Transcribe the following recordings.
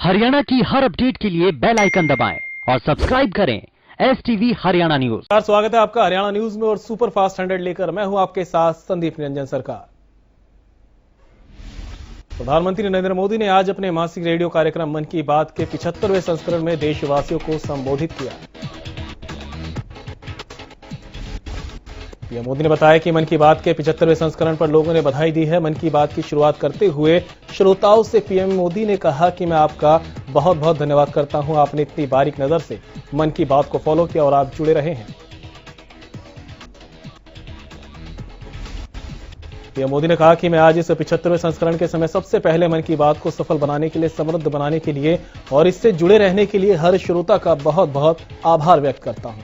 हरियाणा की हर अपडेट के लिए बेल आइकन दबाएं और सब्सक्राइब करें STV हरियाणा न्यूज। स्वागत है आपका हरियाणा न्यूज में और सुपर फास्ट 100 लेकर मैं हूं आपके साथ संदीप निरंजन सरकार। प्रधानमंत्री नरेंद्र मोदी ने आज अपने मासिक रेडियो कार्यक्रम मन की बात के 75वें संस्करण में देशवासियों को संबोधित किया। पीएम मोदी ने बताया कि मन की बात के 75वें संस्करण पर लोगों ने बधाई दी है। मन की बात की शुरुआत करते हुए श्रोताओं से पीएम मोदी ने कहा कि मैं आपका बहुत बहुत धन्यवाद करता हूं। आपने इतनी बारीक नजर से मन की बात को फॉलो किया और आप जुड़े रहे हैं। पीएम मोदी ने कहा कि मैं आज इस 75वें संस्करण के समय सबसे पहले मन की बात को सफल बनाने के लिए, समृद्ध बनाने के लिए और इससे जुड़े रहने के लिए हर श्रोता का बहुत बहुत आभार व्यक्त करता हूं।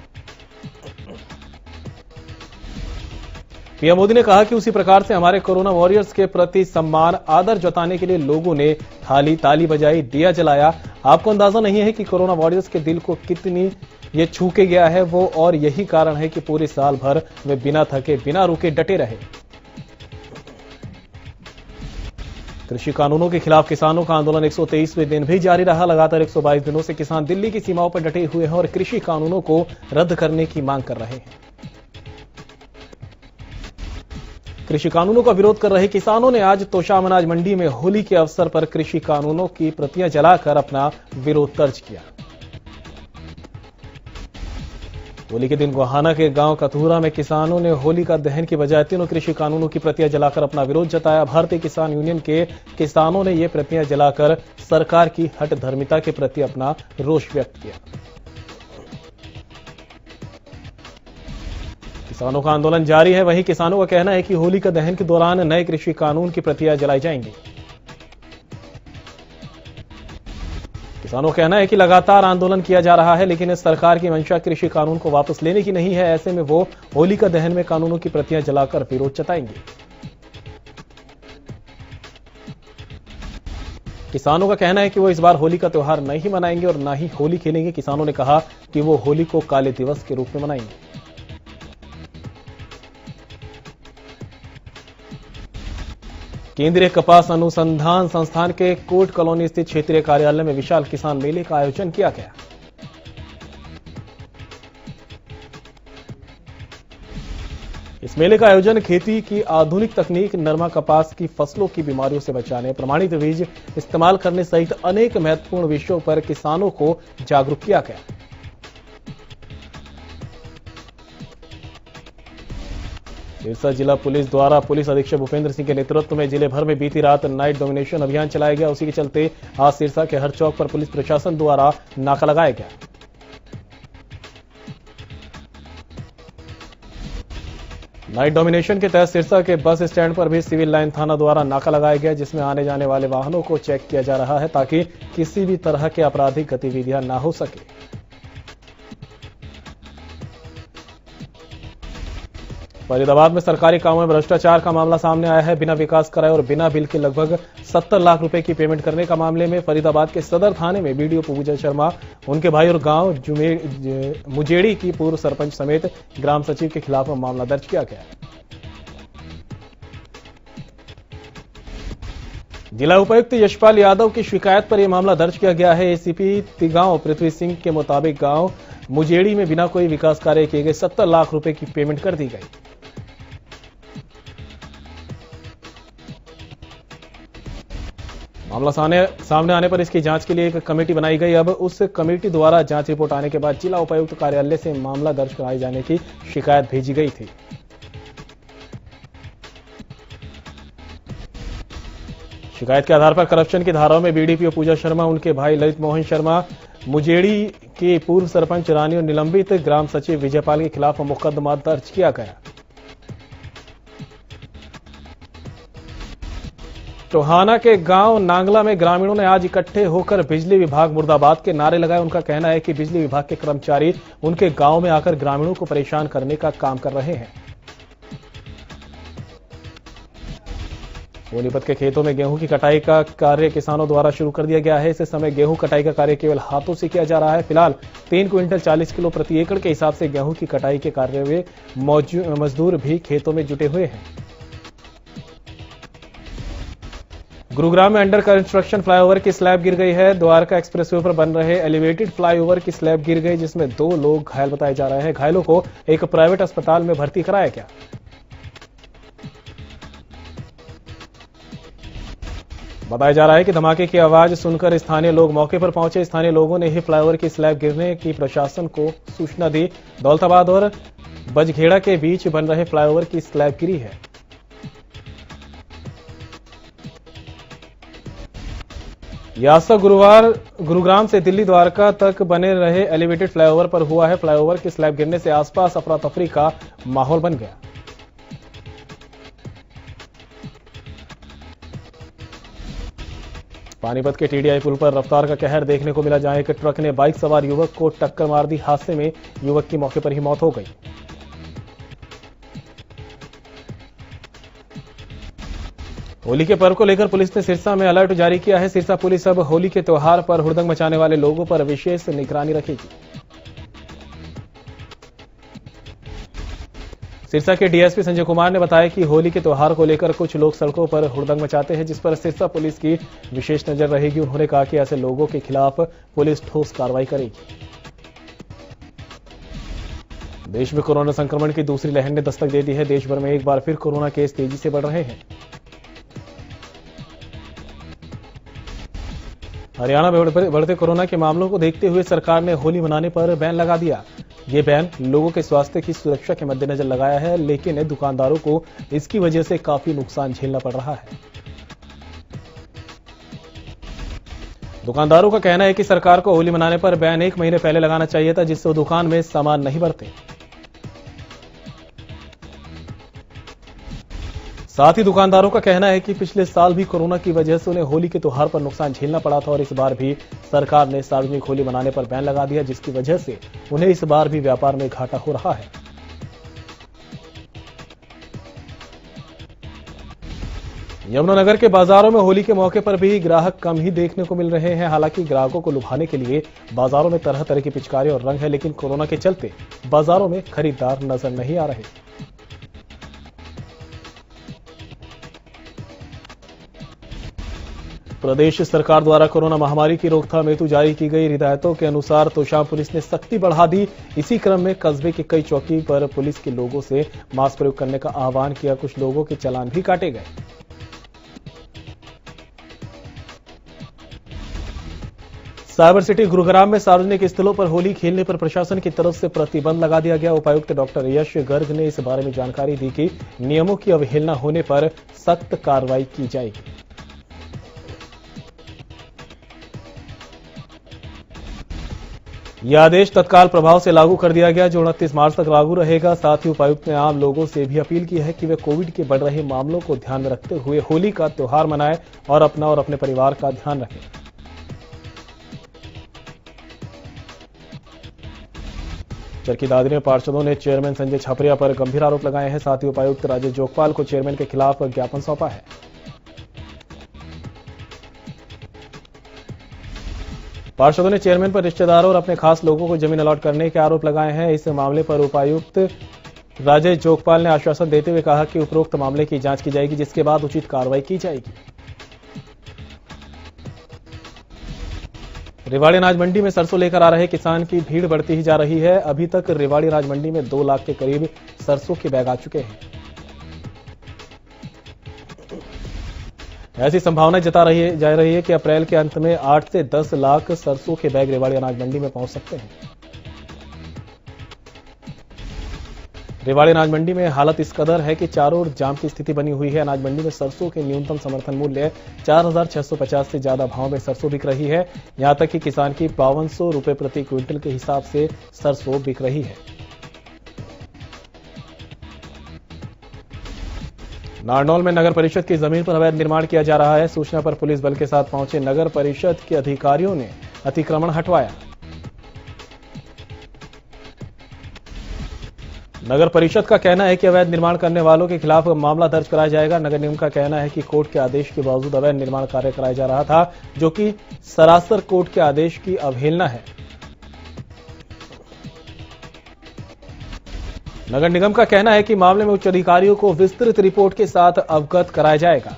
पीएम मोदी ने कहा कि उसी प्रकार से हमारे कोरोना वॉरियर्स के प्रति सम्मान, आदर जताने के लिए लोगों ने ताली बजाई, दिया जलाया। आपको अंदाजा नहीं है कि कोरोना वॉरियर्स के दिल को कितनी ये छू के गया है वो, और यही कारण है कि पूरे साल भर वे बिना थके, बिना रुके डटे रहे। कृषि कानूनों के खिलाफ किसानों का आंदोलन 123वें दिन भी जारी रहा। लगातार 122 दिनों से किसान दिल्ली की सीमाओं पर डटे हुए हैं और कृषि कानूनों को रद्द करने की मांग कर रहे हैं। कृषि कानूनों का विरोध कर रहे किसानों ने आज तोशाम अनाज मंडी में होली के अवसर पर कृषि कानूनों की प्रतियां जलाकर अपना विरोध दर्ज किया। होली के दिन गोहाना के गांव कथूरा में किसानों ने होली का दहन की बजाय तीनों कृषि कानूनों की प्रतियां जलाकर अपना विरोध जताया। भारतीय किसान यूनियन के किसानों ने ये प्रतियां जलाकर सरकार की हठधर्मिता के प्रति अपना रोष व्यक्त किया। किसानों का आंदोलन जारी है। वहीं किसानों का कहना है कि होली का दहन के दौरान नए कृषि कानून की प्रतियां जलाई जाएंगी। किसानों का कहना है कि लगातार आंदोलन किया जा रहा है, लेकिन इस सरकार की मंशा कृषि कानून को वापस लेने की नहीं है। ऐसे में वो होली का दहन में कानूनों की प्रतियां जलाकर विरोध जताएंगे। किसानों का कहना है कि वो इस बार होली का त्योहार नहीं मनाएंगे और ना ही होली खेलेंगे। किसानों ने कहा कि वो होली को काले दिवस के रूप में मनाएंगे। केंद्रीय कपास अनुसंधान संस्थान के कोट कॉलोनी स्थित क्षेत्रीय कार्यालय में विशाल किसान मेले का आयोजन किया गया। इस मेले का आयोजन खेती की आधुनिक तकनीक, नरमा कपास की फसलों की बीमारियों से बचाने, प्रमाणित बीज इस्तेमाल करने सहित अनेक महत्वपूर्ण विषयों पर किसानों को जागरूक किया गया। सिरसा जिला पुलिस द्वारा पुलिस अधीक्षक भूपेंद्र सिंह के नेतृत्व में जिले भर में बीती रात नाइट डोमिनेशन अभियान चलाया गया। उसी के चलते आज सिरसा के हर चौक पर पुलिस प्रशासन द्वारा नाका लगाया गया। नाइट डोमिनेशन के तहत सिरसा के बस स्टैंड पर भी सिविल लाइन थाना द्वारा नाका लगाया गया, जिसमें आने जाने वाले वाहनों को चेक किया जा रहा है ताकि किसी भी तरह के आपराधिक गतिविधियां ना हो सके। फरीदाबाद में सरकारी कामों में भ्रष्टाचार का मामला सामने आया है। बिना विकास कराए और बिना बिल के लगभग 70 लाख रुपए की पेमेंट करने का मामले में फरीदाबाद के सदर थाने में बीडीओ पूजा शर्मा, उनके भाई और गांव मुजेड़ी की पूर्व सरपंच समेत ग्राम सचिव के खिलाफ मामला दर्ज किया गया। जिला उपायुक्त यशपाल यादव की शिकायत पर यह मामला दर्ज किया गया है। एसीपी तिगांव पृथ्वी सिंह के मुताबिक गांव मुजेड़ी में बिना कोई विकास कार्य किए गए 70 लाख रुपए की पेमेंट कर दी गई। मामला सामने आने पर इसकी जांच के लिए एक कमेटी बनाई गई। अब उस कमेटी द्वारा जांच रिपोर्ट आने के बाद जिला उपायुक्त कार्यालय से मामला दर्ज कराए जाने की शिकायत भेजी गई थी। शिकायत के आधार पर करप्शन की धाराओं में बीडीपीओ पूजा शर्मा, उनके भाई ललित मोहन शर्मा, मुजेड़ी के पूर्व सरपंच रानी और निलंबित ग्राम सचिव विजयपाल के खिलाफ मुकदमा दर्ज किया गया। टोहाना के गांव नांगला में ग्रामीणों ने आज इकट्ठे होकर बिजली विभाग मुर्दाबाद के नारे लगाए। उनका कहना है कि बिजली विभाग के कर्मचारी उनके गांव में आकर ग्रामीणों को परेशान करने का काम कर रहे हैं। सोनीपत के खेतों में गेहूं की कटाई का कार्य किसानों द्वारा शुरू कर दिया गया है। इस समय गेहूं कटाई का कार्य केवल हाथों से किया जा रहा है। फिलहाल 3 क्विंटल 40 किलो प्रति एकड़ के हिसाब से गेहूं की कटाई के कार्य में मजदूर भी खेतों में जुटे हुए हैं। गुरुग्राम में अंडर कंस्ट्रक्शन फ्लाईओवर की स्लैब गिर गई है। द्वारका एक्सप्रेसवे पर बन रहे एलिवेटेड फ्लाईओवर की स्लैब गिर गई, जिसमें 2 लोग घायल बताए जा रहे हैं। घायलों को एक प्राइवेट अस्पताल में भर्ती कराया गया। बताया जा रहा है कि धमाके की आवाज सुनकर स्थानीय लोग मौके पर पहुंचे। स्थानीय लोगों ने ही फ्लाईओवर की स्लैब गिरने की प्रशासन को सूचना दी। दौलताबाद और बजखेड़ा के बीच बन रहे फ्लाईओवर की स्लैब गिरी है। यह हादसा गुरुग्राम से दिल्ली द्वारका तक बने रहे एलिवेटेड फ्लाईओवर पर हुआ है। फ्लाईओवर की स्लैब गिरने से आसपास अफरा तफरी का माहौल बन गया। पानीपत के टीडीआई पुल पर रफ्तार का कहर देखने को मिला, जहां एक ट्रक ने बाइक सवार युवक को टक्कर मार दी। हादसे में युवक की मौके पर ही मौत हो गई। होली के पर्व को लेकर पुलिस ने सिरसा में अलर्ट जारी किया है। सिरसा पुलिस अब होली के त्योहार पर हुड़दंग मचाने वाले लोगों पर विशेष निगरानी रखेगी। सिरसा के डीएसपी संजय कुमार ने बताया कि होली के त्योहार को लेकर कुछ लोग सड़कों पर हुड़दंग मचाते हैं, जिस पर सिरसा पुलिस की विशेष नजर रहेगी। उन्होंने कहा कि ऐसे लोगों के खिलाफ पुलिस ठोस कार्रवाई करेगी। देश में कोरोना संक्रमण की दूसरी लहर ने दस्तक दे दी है। देश भर में एक बार फिर कोरोना केस तेजी से बढ़ रहे हैं। हरियाणा में बढ़ते कोरोना के मामलों को देखते हुए सरकार ने होली मनाने पर बैन लगा दिया। ये बैन लोगों के स्वास्थ्य की सुरक्षा के मद्देनजर लगाया है, लेकिन दुकानदारों को इसकी वजह से काफी नुकसान झेलना पड़ रहा है। दुकानदारों का कहना है कि सरकार को होली मनाने पर बैन 1 महीने पहले लगाना चाहिए था, जिससे वो दुकान में सामान नहीं भरते। साथ ही दुकानदारों का कहना है कि पिछले साल भी कोरोना की वजह से उन्हें होली के त्योहार पर नुकसान झेलना पड़ा था और इस बार भी सरकार ने सार्वजनिक होली मनाने पर बैन लगा दिया, जिसकी वजह से उन्हें इस बार भी व्यापार में घाटा हो रहा है। यमुनानगर के बाजारों में होली के मौके पर भी ग्राहक कम ही देखने को मिल रहे हैं। हालांकि ग्राहकों को लुभाने के लिए बाजारों में तरह तरह की पिचकारी और रंग है, लेकिन कोरोना के चलते बाजारों में खरीदार नजर नहीं आ रहे। प्रदेश सरकार द्वारा कोरोना महामारी की रोकथाम हेतु जारी की गई हिदायतों के अनुसार तोशाम पुलिस ने सख्ती बढ़ा दी। इसी क्रम में कस्बे की कई चौकी पर पुलिस के लोगों से मास्क प्रयोग करने का आह्वान किया। कुछ लोगों के चालान भी काटे गए। साइबर सिटी गुरुग्राम में सार्वजनिक स्थलों पर होली खेलने पर प्रशासन की तरफ से प्रतिबंध लगा दिया गया। उपायुक्त डॉक्टर यश गर्ग ने इस बारे में जानकारी दी कि नियमों की अवहेलना होने पर सख्त कार्रवाई की जाएगी। यह आदेश तत्काल प्रभाव से लागू कर दिया गया, जो 29 मार्च तक लागू रहेगा। साथ ही उपायुक्त ने आम लोगों से भी अपील की है कि वे कोविड के बढ़ रहे मामलों को ध्यान में रखते हुए होली का त्योहार मनाएं और अपना और अपने परिवार का ध्यान रखें। चरखी दादरी में पार्षदों ने चेयरमैन संजय छापरिया पर गंभीर आरोप लगाए हैं। साथ ही उपायुक्त राजेश जोगपाल को चेयरमैन के खिलाफ ज्ञापन सौंपा है। पार्षदों ने चेयरमैन पर रिश्तेदारों और अपने खास लोगों को जमीन अलॉट करने के आरोप लगाए हैं। इस मामले पर उपायुक्त राजेश जोगपाल ने आश्वासन देते हुए कहा कि उपरोक्त मामले की जांच की जाएगी, जिसके बाद उचित कार्रवाई की जाएगी। रेवाड़ी अनाज मंडी में सरसों लेकर आ रहे किसान की भीड़ बढ़ती ही जा रही है। अभी तक रेवाड़ी अनाज मंडी में 2 लाख के करीब सरसों के बैग आ चुके हैं। ऐसी संभावना जा रही है कि अप्रैल के अंत में 8 से 10 लाख सरसों के बैग रेवाड़ी अनाज मंडी में पहुंच सकते हैं। रेवाड़ी अनाज मंडी में हालत इस कदर है कि चारों ओर जाम की स्थिति बनी हुई है। अनाज मंडी में सरसों के न्यूनतम समर्थन मूल्य 4,650 से ज्यादा भाव में सरसों बिक रही है। यहां तक कि किसान की 5200 रुपए प्रति क्विंटल के हिसाब से सरसों बिक रही है। नारनौल में नगर परिषद की जमीन पर अवैध निर्माण किया जा रहा है। सूचना पर पुलिस बल के साथ पहुंचे नगर परिषद के अधिकारियों ने अतिक्रमण हटवाया। नगर परिषद का कहना है कि अवैध निर्माण करने वालों के खिलाफ मामला दर्ज कराया जाएगा। नगर निगम का कहना है कि कोर्ट के आदेश के बावजूद अवैध निर्माण कार्य कराया जा रहा था, जो कि सरासर कोर्ट के आदेश की अवहेलना है। नगर निगम का कहना है कि मामले में उच्च अधिकारियों को विस्तृत रिपोर्ट के साथ अवगत कराया जाएगा।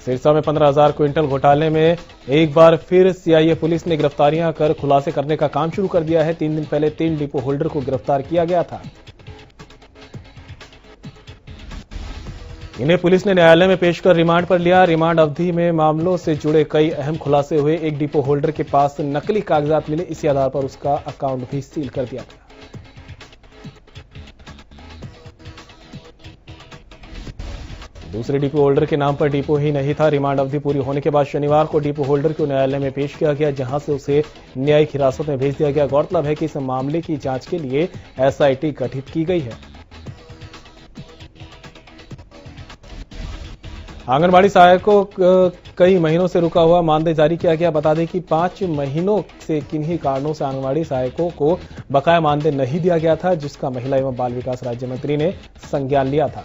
सिरसा में 15,000 क्विंटल घोटाले में एक बार फिर सीआईए पुलिस ने गिरफ्तारियां कर खुलासे करने का काम शुरू कर दिया है। 3 दिन पहले 3 डिपो होल्डर को गिरफ्तार किया गया था। इन्हें पुलिस ने न्यायालय में पेश कर रिमांड पर लिया। रिमांड अवधि में मामलों से जुड़े कई अहम खुलासे हुए। एक डिपो होल्डर के पास नकली कागजात मिले, इसी आधार पर उसका अकाउंट भी सील कर दिया गया। दूसरे डिपो होल्डर के नाम पर डिपो ही नहीं था। रिमांड अवधि पूरी होने के बाद शनिवार को डिपो होल्डर को न्यायालय में पेश किया गया, जहां से उसे न्यायिक हिरासत में भेज दिया गया। गौरतलब है कि इस मामले की जांच के लिए एसआईटी गठित की गई है। आंगनबाड़ी सहायकों कई महीनों से रुका हुआ मानदेय जारी किया गया। बता दें कि 5 महीनों से किन्हीं कारणों से आंगनबाड़ी सहायकों को बकाया मानदेय नहीं दिया गया था, जिसका महिला एवं बाल विकास राज्य मंत्री ने संज्ञान लिया था।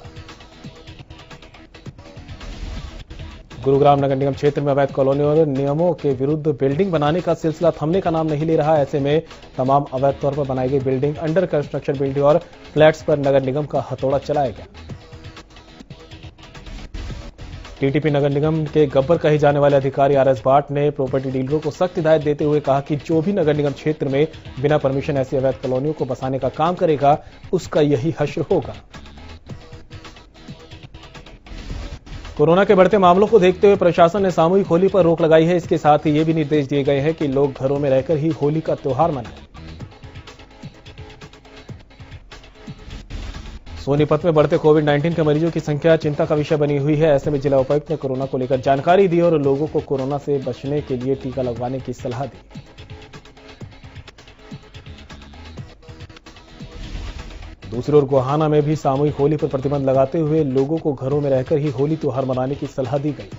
गुरुग्राम नगर निगम क्षेत्र में अवैध कॉलोनी और नियमों के विरुद्ध बिल्डिंग बनाने का सिलसिला थमने का नाम नहीं ले रहा। ऐसे में तमाम अवैध तौर पर बनाई गई बिल्डिंग, अंडर कंस्ट्रक्शन बिल्डिंग और फ्लैट्स पर नगर निगम का हथौड़ा चलाया गया। टीटीपी नगर निगम के गब्बर कहे जाने वाले अधिकारी आरएस भाट ने प्रॉपर्टी डीलरों को सख्त हिदायत देते हुए कहा कि जो भी नगर निगम क्षेत्र में बिना परमिशन ऐसी अवैध कॉलोनियों को बसाने का काम करेगा, उसका यही हश्र होगा। कोरोना के बढ़ते मामलों को देखते हुए प्रशासन ने सामूहिक होली पर रोक लगाई है। इसके साथ ही ये भी निर्देश दिए गए हैं कि लोग घरों में रहकर ही होली का त्योहार मनाएं। सोनीपत में बढ़ते कोविड-19 के मरीजों की संख्या चिंता का विषय बनी हुई है। ऐसे में जिला उपायुक्त ने कोरोना को लेकर जानकारी दी और लोगों को कोरोना से बचने के लिए टीका लगवाने की सलाह दी। दूसरी ओर गोहाना में भी सामूहिक होली पर प्रतिबंध लगाते हुए लोगों को घरों में रहकर ही होली त्योहार मनाने की सलाह दी गई।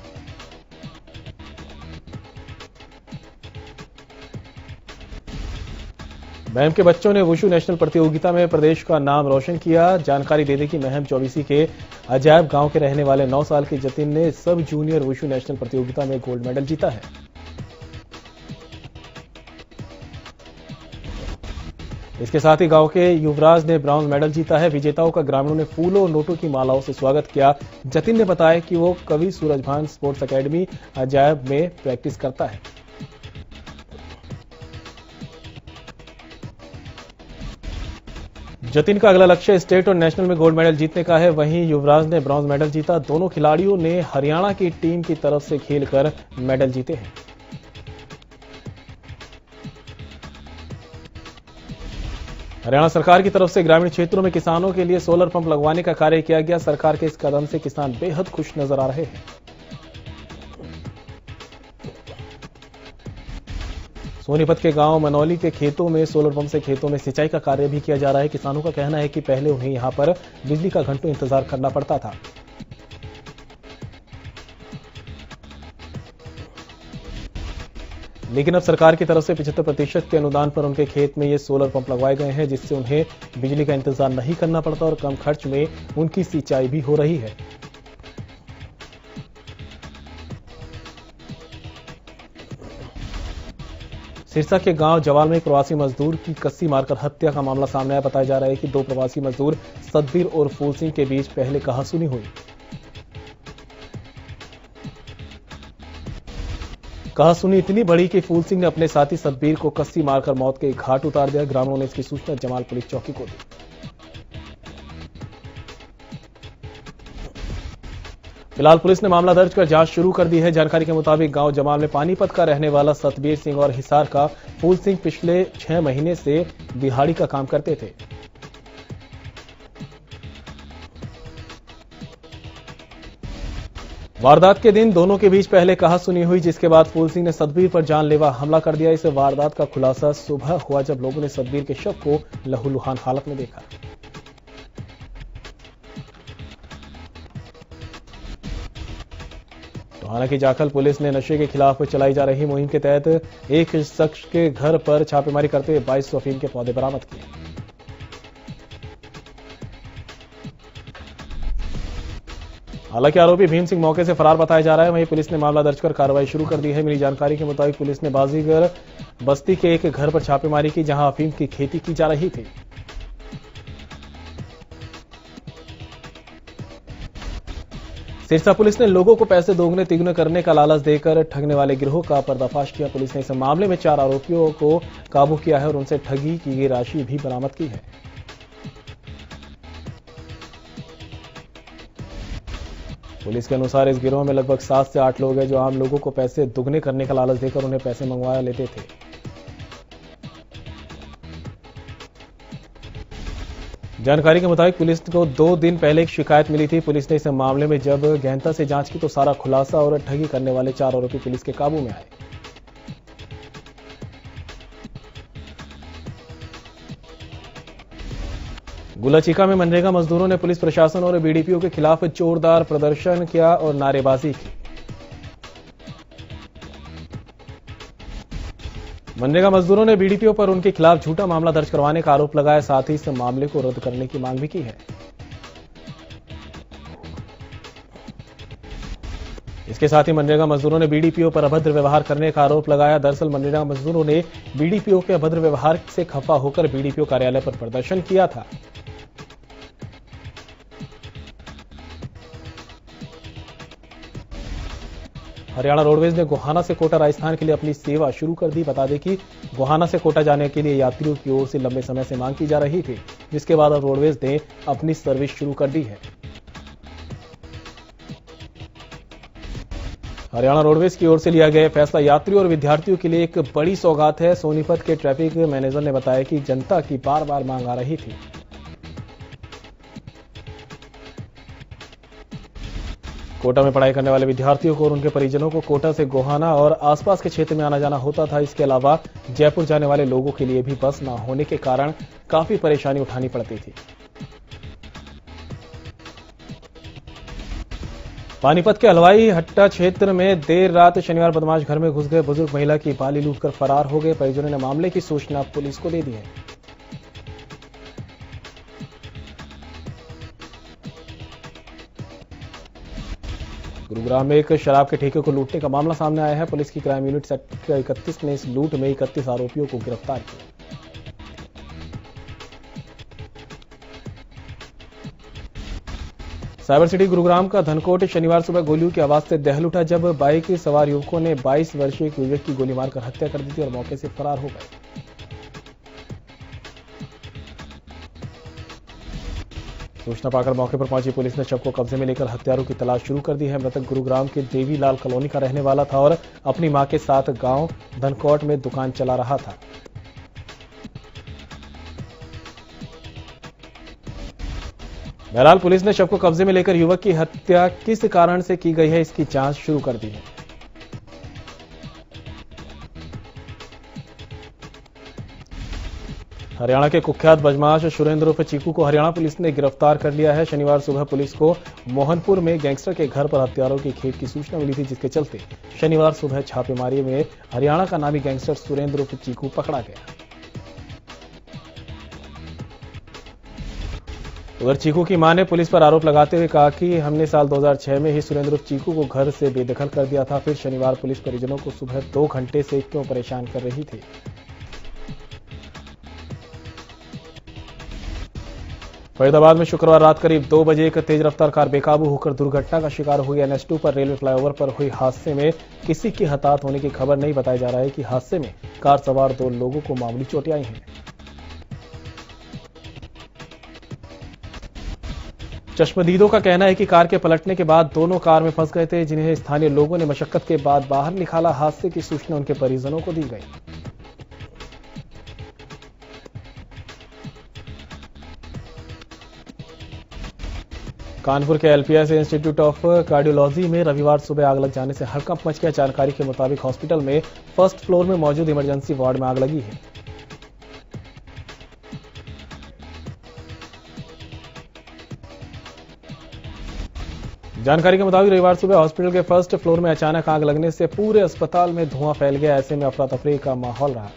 महम के बच्चों ने वुशु नेशनल प्रतियोगिता में प्रदेश का नाम रोशन किया। जानकारी दे दें कि महम 24 के अजायब गांव के रहने वाले 9 साल के जतिन ने सब जूनियर वुशु नेशनल प्रतियोगिता में गोल्ड मेडल जीता है। इसके साथ ही गांव के युवराज ने ब्रॉन्ज मेडल जीता है। विजेताओं का ग्रामीणों ने फूलों और नोटों की मालाओं से स्वागत किया। जतिन ने बताया कि वो कवि सूरजभान स्पोर्ट्स एकेडमी अजायब में प्रैक्टिस करता है। जतिन का अगला लक्ष्य स्टेट और नेशनल में गोल्ड मेडल जीतने का है। वहीं युवराज ने ब्रॉन्ज मेडल जीता। दोनों खिलाड़ियों ने हरियाणा की टीम की तरफ से खेलकर मेडल जीते हैं। हरियाणा सरकार की तरफ से ग्रामीण क्षेत्रों में किसानों के लिए सोलर पंप लगवाने का कार्य किया गया। सरकार के इस कदम से किसान बेहद खुश नजर आ रहे हैं। सोनीपत के गांव मनौली के खेतों में सोलर पंप से खेतों में सिंचाई का कार्य भी किया जा रहा है। किसानों का कहना है कि पहले उन्हें यहां पर बिजली का घंटों इंतजार करना पड़ता था। लेकिन अब सरकार की तरफ से 75% के अनुदान पर उनके खेत में ये सोलर पंप लगवाए गए हैं, जिससे उन्हें बिजली का इंतजार नहीं करना पड़ता और कम खर्च में उनकी सिंचाई भी हो रही है। सिरसा के गांव जवाल में एक प्रवासी मजदूर की कस्सी मारकर हत्या का मामला सामने आया। बताया जा रहा है कि 2 प्रवासी मजदूर सतबीर और फूल सिंह के बीच पहले कहासुनी हुई। कहासुनी इतनी बड़ी कि फूल सिंह ने अपने साथी सतबीर को कस्सी मारकर मौत के घाट उतार दिया। ग्रामीणों ने इसकी सूचना जमाल पुलिस चौकी को दी। फिलहाल पुलिस ने मामला दर्ज कर जांच शुरू कर दी है। जानकारी के मुताबिक गांव जमाल में पानीपत का रहने वाला सतबीर सिंह और हिसार का फूल सिंह पिछले 6 महीने से दिहाड़ी का काम करते थे। वारदात के दिन दोनों के बीच पहले कहासुनी हुई, जिसके बाद फूल सिंह ने सतबीर पर जानलेवा हमला कर दिया। इस वारदात का खुलासा सुबह हुआ जब लोगों ने सतबीर के शव को लहूलुहान हालत में देखा। हालांकि जाखल पुलिस ने नशे के खिलाफ चलाई जा रही मुहिम के तहत एक शख्स के घर पर छापेमारी करते हुए 22 अफीम के पौधे बरामद किए। हालांकि आरोपी भीम सिंह मौके से फरार बताया जा रहा है। वहीं पुलिस ने मामला दर्ज कर कार्रवाई शुरू कर दी है। मिली जानकारी के मुताबिक पुलिस ने बाजीगर बस्ती के एक घर पर छापेमारी की, जहां अफीम की खेती की जा रही थी। सिरसा पुलिस ने लोगों को पैसे दोगुने तिगुने करने का लालच देकर ठगने वाले गिरोह का पर्दाफाश किया। पुलिस ने इस मामले में 4 आरोपियों को काबू किया है और उनसे ठगी की गई राशि भी बरामद की है। पुलिस के अनुसार इस गिरोह में लगभग 7 से 8 लोग हैं जो आम लोगों को पैसे दुगने करने का लालच देकर उन्हें पैसे मंगवा लेते थे। जानकारी के मुताबिक पुलिस को 2 दिन पहले एक शिकायत मिली थी। पुलिस ने इस मामले में जब गहनता से जांच की तो सारा खुलासा और ठगी करने वाले 4 आरोपी पुलिस के काबू में आए। गुलाचीका में मनरेगा मजदूरों ने पुलिस प्रशासन और बीडीपीओ के खिलाफ जोरदार प्रदर्शन किया और नारेबाजी की। मनरेगा मजदूरों ने बीडीपीओ पर उनके खिलाफ झूठा मामला दर्ज करवाने का आरोप लगाया, साथ ही इस मामले को रद्द करने की मांग भी की है। इसके साथ ही मनरेगा मजदूरों ने बीडीपीओ पर अभद्र व्यवहार करने का आरोप लगाया। दरअसल मनरेगा मजदूरों ने बीडीपीओ के अभद्र व्यवहार से खफा होकर बीडीपीओ कार्यालय पर प्रदर्शन किया था। हरियाणा रोडवेज ने गोहाना से कोटा राजस्थान के लिए अपनी सेवा शुरू कर दी। बता दें कि गोहाना से कोटा जाने के लिए यात्रियों की ओर से लंबे समय से मांग की जा रही थी, जिसके बाद अब रोडवेज ने अपनी सर्विस शुरू कर दी है। हरियाणा रोडवेज की ओर से लिया गया फैसला यात्रियों और विद्यार्थियों के लिए एक बड़ी सौगात है। सोनीपत के ट्रैफिक मैनेजर ने बताया कि जनता की बार बार मांग आ रही थी। कोटा में पढ़ाई करने वाले विद्यार्थियों को और उनके परिजनों को कोटा से गोहाना और आसपास के क्षेत्र में आना जाना होता था। इसके अलावा जयपुर जाने वाले लोगों के लिए भी बस न होने के कारण काफी परेशानी उठानी पड़ती थी। पानीपत के हलवाई हट्टा क्षेत्र में देर रात शनिवार बदमाश घर में घुस गए। बुजुर्ग महिला की बाली लूटकर फरार हो गए। परिजनों ने मामले की सूचना पुलिस को दे दी है। गुरुग्राम में एक शराब के ठेके को लूटने का मामला सामने आया है। पुलिस की क्राइम यूनिट सेक्टर 31 ने इस लूट में 31 आरोपियों को गिरफ्तार किया। साइबर सिटी गुरुग्राम का धनकोट शनिवार सुबह गोलियों की आवाज से दहल उठा जब बाइक सवार युवकों ने 22 वर्षीय एक युवक की गोली मारकर हत्या कर दी थी और मौके से फरार हो गए। सूचना पाकर मौके पर पहुंची पुलिस ने शव को कब्जे में लेकर हत्यारों की तलाश शुरू कर दी है। मृतक गुरुग्राम के देवीलाल कॉलोनी का रहने वाला था और अपनी मां के साथ गांव धनकोट में दुकान चला रहा था। बहरहाल पुलिस ने शव को कब्जे में लेकर युवक की हत्या किस कारण से की गई है इसकी जांच शुरू कर दी है। हरियाणा के कुख्यात बदमाश सुरेंद्र उर्फ चीकू को हरियाणा पुलिस ने गिरफ्तार कर लिया है। शनिवार सुबह पुलिस को मोहनपुर में गैंगस्टर के घर पर हत्यारों की खेप की सूचना मिली थी, जिसके चलते शनिवार सुबह छापेमारी में हरियाणा का नामी गैंगस्टर सुरेंद्र उर्फ चीकू पकड़ा गया। उधर चीकू की मां ने पुलिस पर आरोप लगाते हुए कहा कि हमने साल 2006 में ही सुरेंद्र उर्फ चीकू को घर से बेदखल कर दिया था। फिर शनिवार पुलिस परिजनों को सुबह 2 घंटे से क्यों परेशान कर रही थी। फरीदाबाद में शुक्रवार रात करीब 2 बजे एक तेज रफ्तार कार बेकाबू होकर दुर्घटना का शिकार हुई। NH2 पर रेलवे फ्लाईओवर पर हुई हादसे में किसी की हताहत होने की खबर नहीं। बताया जा रहा है कि हादसे में कार सवार 2 लोगों को मामूली चोटें आई हैं। चश्मदीदों का कहना है कि कार के पलटने के बाद दोनों कार में फंस गए थे, जिन्हें स्थानीय लोगों ने मशक्कत के बाद बाहर निकाला। हादसे की सूचना उनके परिजनों को दी गई। कानपुर के LPS इंस्टीट्यूट ऑफ कार्डियोलॉजी में रविवार सुबह आग लग जाने से हड़कंप मच गया। जानकारी के मुताबिक हॉस्पिटल में फर्स्ट फ्लोर में मौजूद इमरजेंसी वार्ड में आग लगी है। जानकारी के मुताबिक रविवार सुबह हॉस्पिटल के फर्स्ट फ्लोर में अचानक आग लगने से पूरे अस्पताल में धुआं फैल गया। ऐसे में अफरा तफरी का माहौल रहा।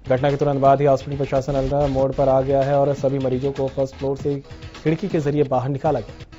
घटना के तुरंत बाद ही हॉस्पिटल प्रशासन अलर्ट मोड पर आ गया है और सभी मरीजों को फर्स्ट फ्लोर से खिड़की के जरिए बाहर निकाला गया।